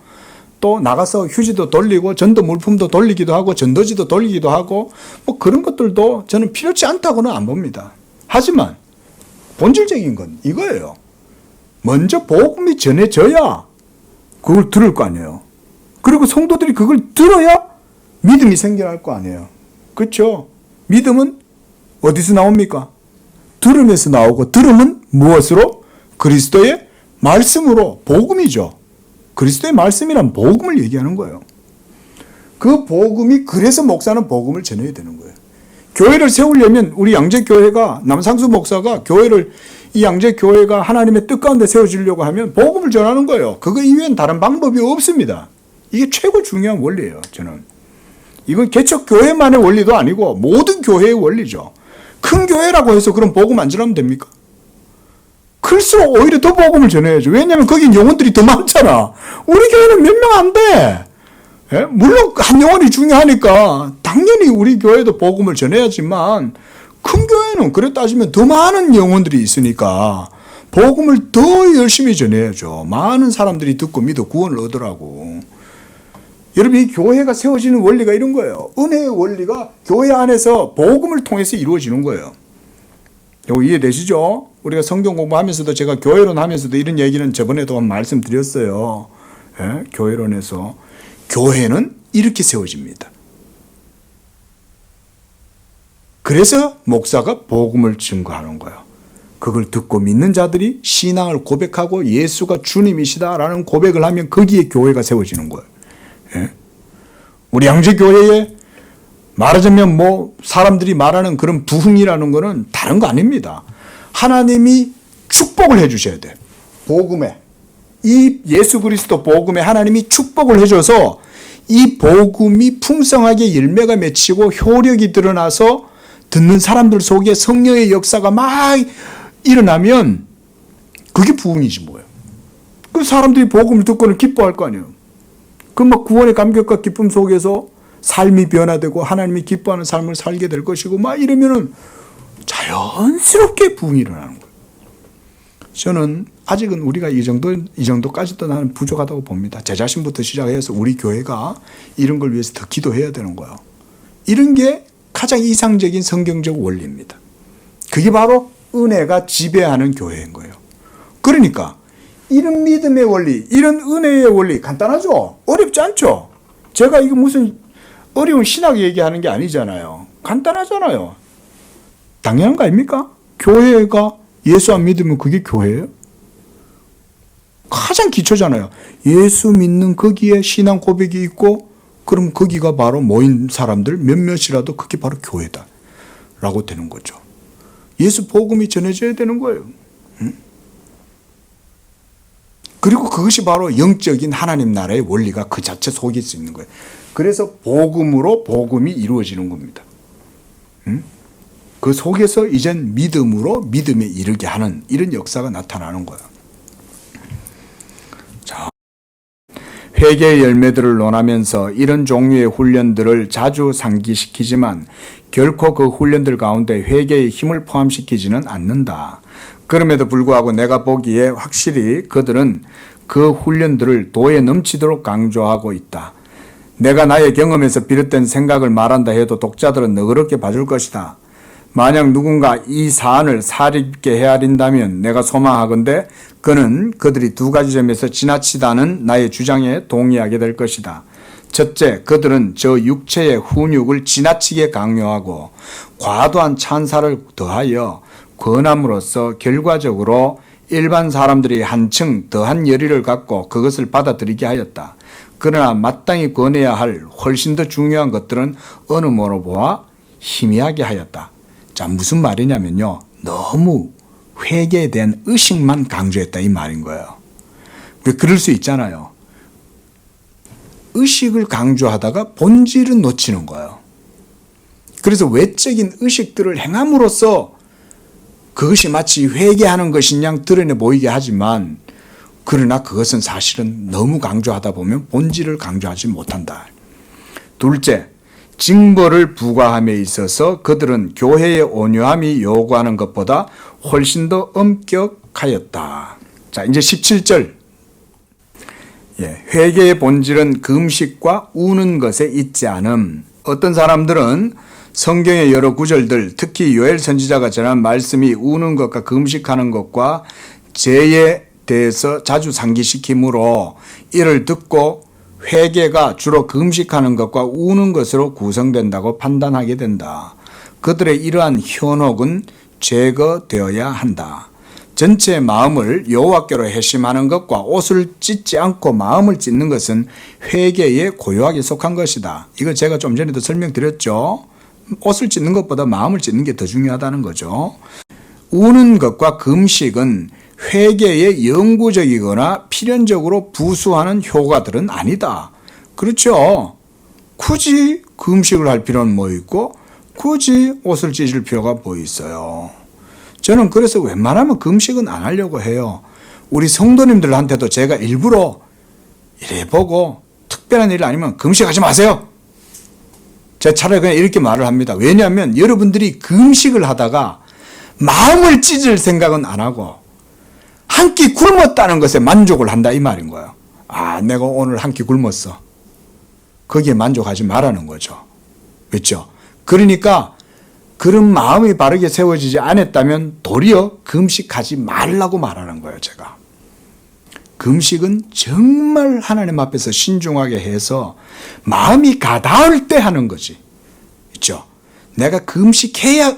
또 나가서 휴지도 돌리고 전도 물품도 돌리기도 하고 전도지도 돌리기도 하고 뭐 그런 것들도 저는 필요치 않다고는 안 봅니다. 하지만 본질적인 건 이거예요. 먼저 복음이 전해져야 그걸 들을 거 아니에요. 그리고 성도들이 그걸 들어야 믿음이 생겨날 거 아니에요. 그렇죠? 믿음은 어디서 나옵니까? 들음에서 나오고 들음은 무엇으로? 그리스도의 말씀으로, 복음이죠. 그리스도의 말씀이란 복음을 얘기하는 거예요. 그 복음이, 그래서 목사는 복음을 전해야 되는 거예요. 교회를 세우려면 우리 양재교회가, 남상수 목사가 교회를, 이 양재교회가 하나님의 뜻 가운데 세워지려고 하면 복음을 전하는 거예요. 그거 이외엔 다른 방법이 없습니다. 이게 최고 중요한 원리예요, 저는. 이건 개척교회만의 원리도 아니고 모든 교회의 원리죠. 큰 교회라고 해서 그럼 복음 안 전하면 됩니까? 클수록 오히려 더 복음을 전해야죠. 왜냐하면 거긴 영혼들이 더 많잖아. 우리 교회는 몇 명 안 돼. 예? 물론 한 영혼이 중요하니까 당연히 우리 교회도 복음을 전해야지만 큰 교회는 그래 따지면 더 많은 영혼들이 있으니까 복음을 더 열심히 전해야죠. 많은 사람들이 듣고 믿어 구원을 얻으라고. 여러분, 이 교회가 세워지는 원리가 이런 거예요. 은혜의 원리가 교회 안에서 복음을 통해서 이루어지는 거예요. 이거 이해되시죠? 우리가 성경 공부하면서도 제가 교회론 하면서도 이런 얘기는 저번에도 말씀드렸어요. 예? 교회론에서. 교회는 이렇게 세워집니다. 그래서 목사가 복음을 증거하는 거예요. 그걸 듣고 믿는 자들이 신앙을 고백하고 예수가 주님이시다라는 고백을 하면 거기에 교회가 세워지는 거예요. 예? 우리 양재교회에 말하자면 뭐 사람들이 말하는 그런 부흥이라는 거는 다른 거 아닙니다. 하나님이 축복을 해주셔야 돼. 복음에. 이 예수 그리스도 복음에 하나님이 축복을 해줘서 이 복음이 풍성하게 열매가 맺히고 효력이 드러나서 듣는 사람들 속에 성령의 역사가 막 일어나면 그게 부흥이지 뭐예요. 그 사람들이 복음을 듣고는 기뻐할 거 아니에요. 그 막 구원의 감격과 기쁨 속에서 삶이 변화되고 하나님이 기뻐하는 삶을 살게 될 것이고 막 이러면은 자연스럽게 부흥이 일어나는 거예요. 저는 아직은 우리가 이 정도까지도 나는 부족하다고 봅니다. 제 자신부터 시작해서 우리 교회가 이런 걸 위해서 더 기도해야 되는 거예요. 이런 게 가장 이상적인 성경적 원리입니다. 그게 바로 은혜가 지배하는 교회인 거예요. 그러니까 이런 믿음의 원리, 이런 은혜의 원리 간단하죠? 어렵지 않죠? 제가 이거 무슨 어려운 신학 얘기하는 게 아니잖아요. 간단하잖아요. 당연한 거 아닙니까? 교회가 예수 안 믿으면 그게 교회예요? 가장 기초잖아요. 예수 믿는 거기에 신앙 고백이 있고 그럼 거기가 바로 모인 사람들 몇몇이라도 그게 바로 교회다 라고 되는 거죠. 예수 복음이 전해져야 되는 거예요. 응? 그리고 그것이 바로 영적인 하나님 나라의 원리가 그 자체 속에 있는 거예요. 그래서 복음으로 복음이 이루어지는 겁니다. 응? 그 속에서 이젠 믿음으로 믿음에 이르게 하는 이런 역사가 나타나는 거예요. 자, 회개의 열매들을 논하면서 이런 종류의 훈련들을 자주 상기시키지만 결코 그 훈련들 가운데 회개의 힘을 포함시키지는 않는다. 그럼에도 불구하고 내가 보기에 확실히 그들은 그 훈련들을 도에 넘치도록 강조하고 있다. 내가 나의 경험에서 비롯된 생각을 말한다 해도 독자들은 너그럽게 봐줄 것이다. 만약 누군가 이 사안을 사립게 헤아린다면 내가 소망하건대 그는 그들이 두 가지 점에서 지나치다는 나의 주장에 동의하게 될 것이다. 첫째, 그들은 저 육체의 훈육을 지나치게 강요하고 과도한 찬사를 더하여 권함으로써 결과적으로 일반 사람들이 한층 더한 열의를 갖고 그것을 받아들이게 하였다. 그러나 마땅히 권해야 할 훨씬 더 중요한 것들은 어느 모로 보아 희미하게 하였다. 자, 무슨 말이냐면요. 너무 회개에 대한 의식만 강조했다 이 말인 거예요. 왜 그럴 수 있잖아요. 의식을 강조하다가 본질은 놓치는 거예요. 그래서 외적인 의식들을 행함으로써 그것이 마치 회개하는 것인 양 드러내 보이게 하지만 그러나 그것은 사실은 너무 강조하다 보면 본질을 강조하지 못한다. 둘째, 징벌을 부과함에 있어서 그들은 교회의 온유함이 요구하는 것보다 훨씬 더 엄격하였다. 자, 이제 17절. 회개의 본질은 금식과 우는 것에 있지 않음. 어떤 사람들은 성경의 여러 구절들, 특히 요엘 선지자가 전한 말씀이 우는 것과 금식하는 것과 죄에 대해서 자주 상기시키므로 이를 듣고 회개가 주로 금식하는 것과 우는 것으로 구성된다고 판단하게 된다. 그들의 이러한 현혹은 제거되어야 한다. 전체 마음을 여호와께로 회심하는 것과 옷을 찢지 않고 마음을 찢는 것은 회개에 고요하게 속한 것이다. 이거 제가 좀 전에도 설명드렸죠. 옷을 찢는 것보다 마음을 찢는 게 더 중요하다는 거죠. 우는 것과 금식은 회개에 영구적이거나 필연적으로 부수하는 효과들은 아니다. 그렇죠. 굳이 금식을 할 필요는 뭐 있고 굳이 옷을 찢을 필요가 뭐 있어요. 저는 그래서 웬만하면 금식은 안 하려고 해요. 우리 성도님들한테도 제가 일부러 이래 보고 특별한 일 아니면 금식하지 마세요. 제가 차라리 그냥 이렇게 말을 합니다. 왜냐하면 여러분들이 금식을 하다가 마음을 찢을 생각은 안 하고 한 끼 굶었다는 것에 만족을 한다 이 말인 거예요. 아, 내가 오늘 한 끼 굶었어. 거기에 만족하지 말라는 거죠. 그렇죠? 그러니까 그런 마음이 바르게 세워지지 않았다면 도리어 금식하지 말라고 말하는 거예요, 제가. 금식은 정말 하나님 앞에서 신중하게 해서 마음이 가다울 때 하는 거지. 그렇죠? 내가 금식해야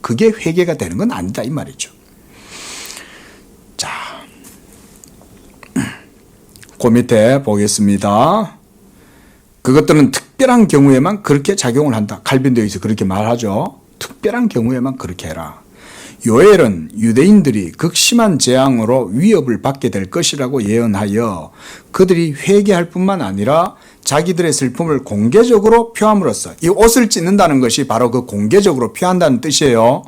그게 회개가 되는 건 아니다 이 말이죠. 자, 그 밑에 보겠습니다. 그것들은 특별한 경우에만 그렇게 작용을 한다. 칼빈도 여기서 그렇게 말하죠. 특별한 경우에만 그렇게 해라. 요엘은 유대인들이 극심한 재앙으로 위협을 받게 될 것이라고 예언하여 그들이 회개할 뿐만 아니라 자기들의 슬픔을 공개적으로 표함으로써 이 옷을 찢는다는 것이 바로 그 공개적으로 표한다는 뜻이에요.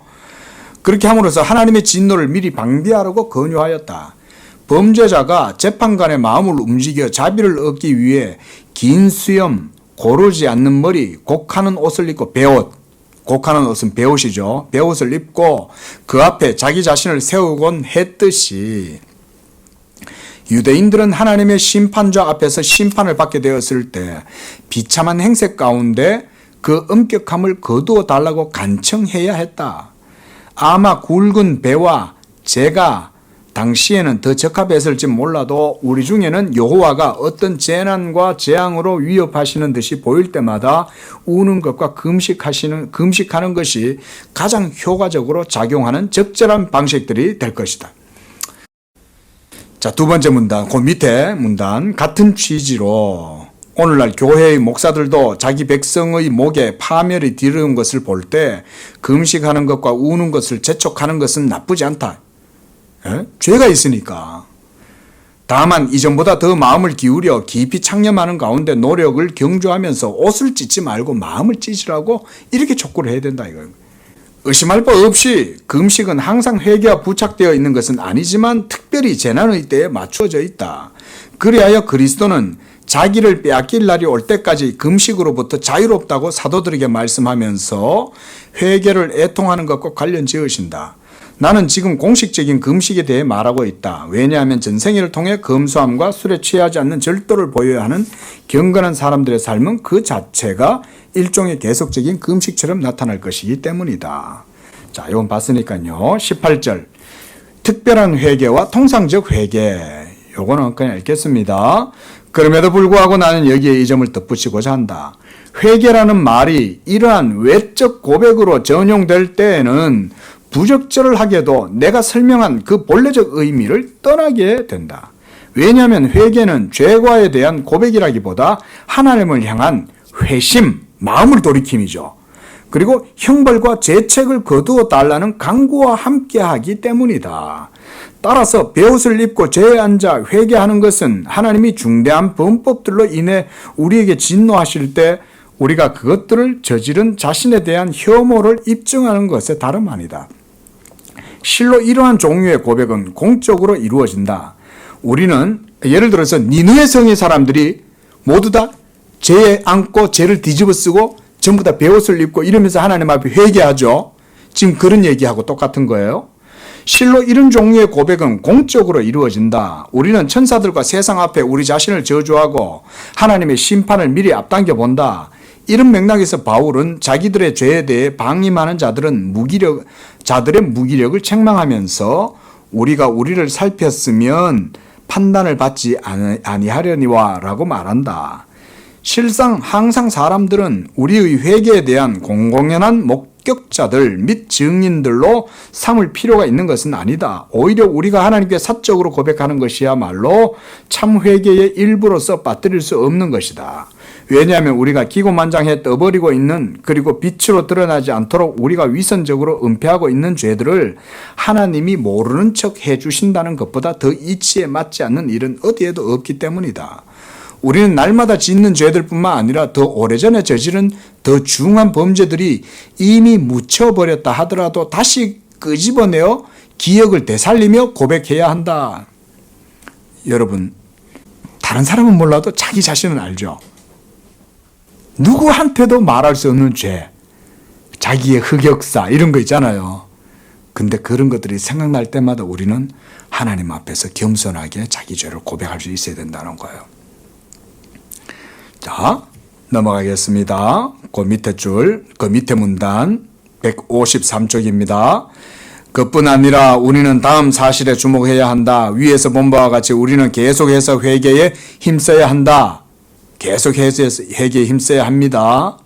그렇게 함으로써 하나님의 진노를 미리 방비하라고 권유하였다. 범죄자가 재판관의 마음을 움직여 자비를 얻기 위해 긴 수염, 고르지 않는 머리, 곡하는 옷을 입고 베옷, 곡하는 옷은 베옷이죠. 베옷을 입고 그 앞에 자기 자신을 세우곤 했듯이 유대인들은 하나님의 심판자 앞에서 심판을 받게 되었을 때 비참한 행색 가운데 그 엄격함을 거두어 달라고 간청해야 했다. 아마 굵은 배와 재가 당시에는 더 적합했을지 몰라도 우리 중에는 여호와가 어떤 재난과 재앙으로 위협하시는 듯이 보일 때마다 우는 것과 금식하는 것이 가장 효과적으로 작용하는 적절한 방식들이 될 것이다. 자, 두 번째 문단, 그 밑에 문단 같은 취지로 오늘날 교회의 목사들도 자기 백성의 목에 파멸이 뒤르는 것을 볼 때 금식하는 것과 우는 것을 재촉하는 것은 나쁘지 않다. 죄가 있으니까. 다만 이전보다 더 마음을 기울여 깊이 창념하는 가운데 노력을 경주하면서 옷을 찢지 말고 마음을 찢으라고 이렇게 촉구를 해야 된다 이거예요. 의심할 바 없이 금식은 항상 회개와 부착되어 있는 것은 아니지만 특별히 재난의 때에 맞추어져 있다. 그리하여 그리스도는 자기를 빼앗길 날이 올 때까지 금식으로부터 자유롭다고 사도들에게 말씀하면서 회개를 애통하는 것과 관련 지으신다. 나는 지금 공식적인 금식에 대해 말하고 있다. 왜냐하면 전생애를 통해 검소함과 술에 취하지 않는 절도를 보여야 하는 경건한 사람들의 삶은 그 자체가 일종의 계속적인 금식처럼 나타날 것이기 때문이다. 자, 이건 봤으니까요. 18절. 특별한 회개와 통상적 회개. 요거는 그냥 읽겠습니다. 그럼에도 불구하고 나는 여기에 이 점을 덧붙이고자 한다. 회개라는 말이 이러한 외적 고백으로 전용될 때에는 부적절하게도 내가 설명한 그 본래적 의미를 떠나게 된다. 왜냐하면 회개는 죄과에 대한 고백이라기보다 하나님을 향한 회심, 마음을 돌이킴이죠. 그리고 형벌과 재책을 거두어 달라는 강구와 함께하기 때문이다. 따라서 베옷을 입고 죄에 앉아 회개하는 것은 하나님이 중대한 범법들로 인해 우리에게 진노하실 때 우리가 그것들을 저지른 자신에 대한 혐오를 입증하는 것에 다름 아니다. 실로 이러한 종류의 고백은 공적으로 이루어진다. 우리는 예를 들어서 니느웨 성의 사람들이 모두 다 죄에 앉고 죄를 뒤집어 쓰고 전부 다 베옷을 입고 이러면서 하나님 앞에 회개하죠. 지금 그런 얘기하고 똑같은 거예요. 실로 이런 종류의 고백은 공적으로 이루어진다. 우리는 천사들과 세상 앞에 우리 자신을 저주하고 하나님의 심판을 미리 앞당겨 본다. 이런 맥락에서 바울은 자기들의 죄에 대해 방임하는 자들의 무기력을 책망하면서 우리가 우리를 살폈으면 판단을 받지 아니하려니와 라고 말한다. 실상 항상 사람들은 우리의 회개에 대한 공공연한 목격자들 및 증인들로 삼을 필요가 있는 것은 아니다. 오히려 우리가 하나님께 사적으로 고백하는 것이야말로 참 회개의 일부로서 빠뜨릴 수 없는 것이다. 왜냐하면 우리가 기고만장해 떠버리고 있는 그리고 빛으로 드러나지 않도록 우리가 위선적으로 은폐하고 있는 죄들을 하나님이 모르는 척 해주신다는 것보다 더 이치에 맞지 않는 일은 어디에도 없기 때문이다. 우리는 날마다 짓는 죄들뿐만 아니라 더 오래전에 저지른 더 중한 범죄들이 이미 묻혀버렸다 하더라도 다시 끄집어내어 기억을 되살리며 고백해야 한다. 여러분, 다른 사람은 몰라도 자기 자신은 알죠. 누구한테도 말할 수 없는 죄, 자기의 흑역사 이런 거 있잖아요. 근데 그런 것들이 생각날 때마다 우리는 하나님 앞에서 겸손하게 자기 죄를 고백할 수 있어야 된다는 거예요. 자, 넘어가겠습니다. 그 밑에 줄, 그 밑에 문단 153쪽입니다. 그뿐 아니라 우리는 다음 사실에 주목해야 한다. 위에서 본 바와 같이 우리는 계속해서 회개에 힘써야 한다. 계속해서 회개에 힘써야 합니다.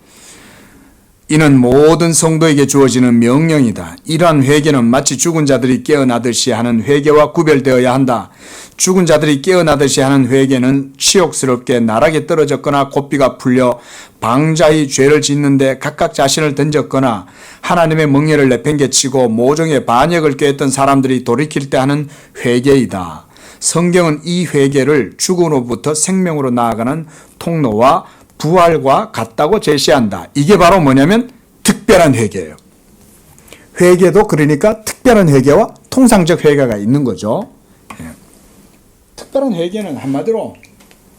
이는 모든 성도에게 주어지는 명령이다. 이러한 회개는 마치 죽은 자들이 깨어나듯이 하는 회개와 구별되어야 한다. 죽은 자들이 깨어나듯이 하는 회개는 치욕스럽게 나락에 떨어졌거나 고삐가 풀려 방자히 죄를 짓는데 각각 자신을 던졌거나 하나님의 멍에를 내팽개치고 모종의 반역을 꾀했던 사람들이 돌이킬 때 하는 회개이다. 성경은 이 회개를 죽음으로부터 생명으로 나아가는 통로와 부활과 같다고 제시한다. 이게 바로 뭐냐면 특별한 회개예요. 회개도 그러니까 특별한 회개와 통상적 회개가 있는 거죠. 예. 특별한 회개는 한마디로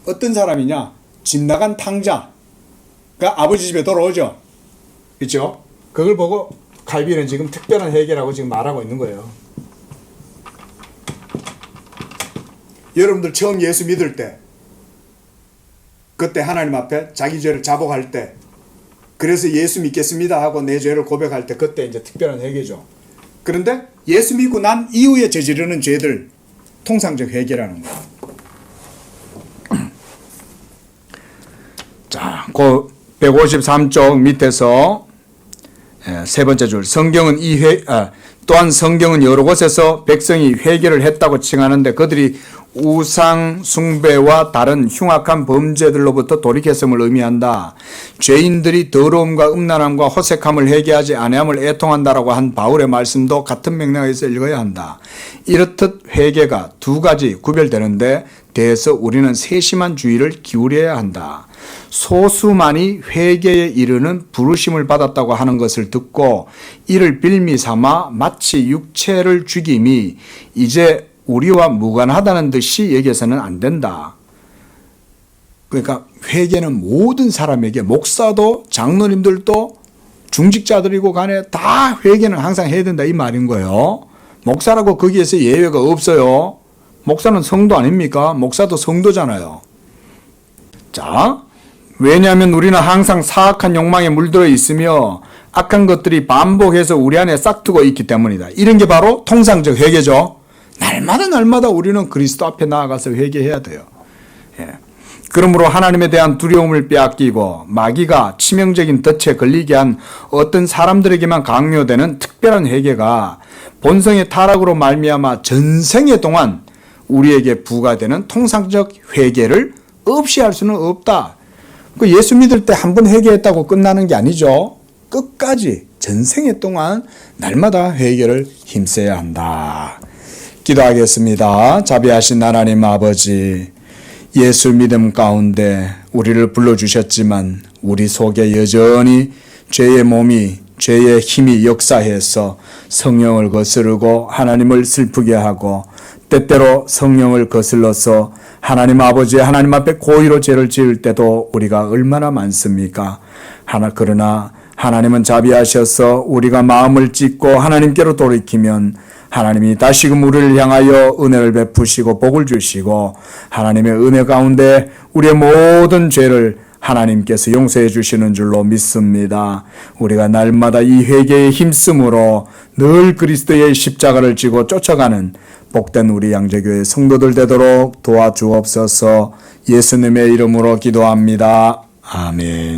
어떤 사람이냐? 집 나간 탕자가 아버지 집에 돌아오죠. 그렇죠? 그걸 보고 칼빈은 지금 특별한 회개라고 지금 말하고 있는 거예요. 여러분들 처음 예수 믿을 때 그때 하나님 앞에 자기 죄를 자복할 때 그래서 예수 믿겠습니다 하고 내 죄를 고백할 때 그때 이제 특별한 회개죠. 그런데 예수 믿고 난 이후에 저지르는 죄들 통상적 회개라는 거예요. 자, 그 153쪽 밑에서 세 번째 줄 성경은 또한 성경은 여러 곳에서 백성이 회개를 했다고 칭하는데 그들이 우상 숭배와 다른 흉악한 범죄들로부터 돌이켰음을 의미한다. 죄인들이 더러움과 음란함과 호색함을 회개하지 아니함을 애통한다라고 한 바울의 말씀도 같은 맥락에서 읽어야 한다. 이렇듯 회개가 두 가지 구별되는데 대해서 우리는 세심한 주의를 기울여야 한다. 소수만이 회개에 이르는 부르심을 받았다고 하는 것을 듣고 이를 빌미 삼아 마치 육체를 죽임이 이제 우리와 무관하다는 듯이 여겨서는 안 된다. 그러니까 회개는 모든 사람에게 목사도 장로님들도 중직자들이고 간에 다 회개는 항상 해야 된다 이 말인 거예요. 목사라고 거기에서 예외가 없어요. 목사는 성도 아닙니까? 목사도 성도잖아요. 자, 왜냐하면 우리는 항상 사악한 욕망에 물들어 있으며 악한 것들이 반복해서 우리 안에 싹트고 있기 때문이다. 이런 게 바로 통상적 회개죠. 날마다 우리는 그리스도 앞에 나아가서 회개해야 돼요. 예. 그러므로 하나님에 대한 두려움을 빼앗기고 마귀가 치명적인 덫에 걸리게 한 어떤 사람들에게만 강요되는 특별한 회개가 본성의 타락으로 말미암아 전생에 동안 우리에게 부과되는 통상적 회개를 없이 할 수는 없다. 그 예수 믿을 때 한 번 회개했다고 끝나는 게 아니죠. 끝까지 전생에 동안 날마다 회개를 힘써야 한다. 기도하겠습니다. 자비하신 하나님 아버지, 예수 믿음 가운데 우리를 불러주셨지만 우리 속에 여전히 죄의 몸이, 죄의 힘이 역사해서 성령을 거스르고 하나님을 슬프게 하고 때때로 성령을 거슬러서 하나님 아버지, 하나님 앞에 고의로 죄를 지을 때도 우리가 얼마나 많습니까? 그러나 하나님은 자비하셔서 우리가 마음을 찢고 하나님께로 돌이키면 하나님이 다시금 우리를 향하여 은혜를 베푸시고 복을 주시고 하나님의 은혜 가운데 우리의 모든 죄를 하나님께서 용서해 주시는 줄로 믿습니다. 우리가 날마다 이 회개에 힘쓰므로 늘 그리스도의 십자가를 지고 쫓아가는 복된 우리 양재교회 성도들 되도록 도와주옵소서. 예수님의 이름으로 기도합니다. 아멘.